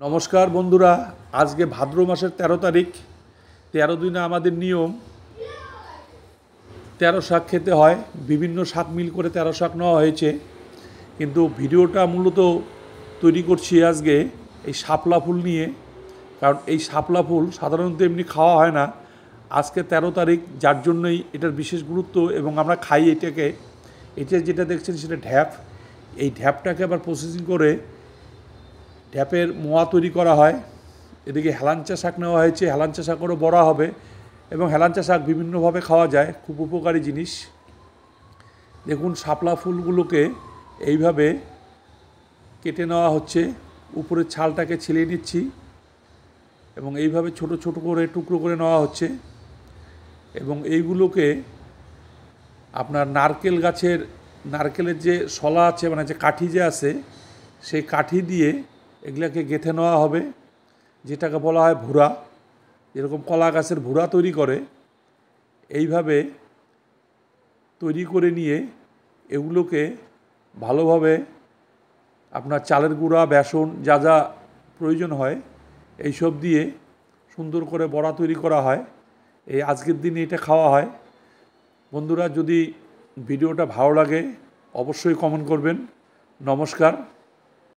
নমস্কার বন্ধুরা, আজকে ভাদ্র মাসের ১৩ তারিখ। ১৩ দিনে আমাদের নিয়ম ১৩ শাক খেতে হয়। বিভিন্ন শাক মিল করে ১৩ শাক নেওয়া হয়েছে, কিন্তু ভিডিওটা মূলত তৈরি করছি আজকে এই শাপলা ফুল নিয়ে। কারণ এই শাপলা ফুল সাধারণত এমনি খাওয়া হয় না। আজকে ১৩ তারিখ, যার জন্যই এটার বিশেষ গুরুত্ব এবং আমরা খাই এটাকে। এটা যেটা দেখছেন সেটা ঢ্যাপ। এই ঢ্যাপটাকে আবার প্রসেসিং করে ঢ্যাপের মোয়া তৈরি করা হয়। এদিকে হেলাঞ্চা শাক নেওয়া হয়েছে, হেলাঞ্চা শাকেরও বড়া হবে এবং হেলাঞ্চা শাক বিভিন্নভাবে খাওয়া যায়, খুব উপকারী জিনিস। দেখুন, শাপলা ফুলগুলোকে এইভাবে কেটে নেওয়া হচ্ছে, উপরের ছালটাকে ছেলিয়ে নিচ্ছি এবং এইভাবে ছোট ছোট করে টুকরো করে নেওয়া হচ্ছে। এবং এইগুলোকে আপনার নারকেলের যে শলা আছে, মানে যে কাঠি যে আছে, সেই কাঠি দিয়ে এগুলাকে গেঁথে নেওয়া হবে, যেটাকে বলা হয় ভুড়া। যেরকম কলা গাছের ভুড়া তৈরি করে, এইভাবে তৈরি করে নিয়ে এগুলোকে ভালোভাবে আপনার চালের গুঁড়া, বেসন, যা যা প্রয়োজন হয় এইসব দিয়ে সুন্দর করে বড়া তৈরি করা হয়। এই আজকের দিনে এটা খাওয়া হয়। বন্ধুরা, যদি ভিডিওটা ভালো লাগে অবশ্যই কমেন্ট করবেন। নমস্কার।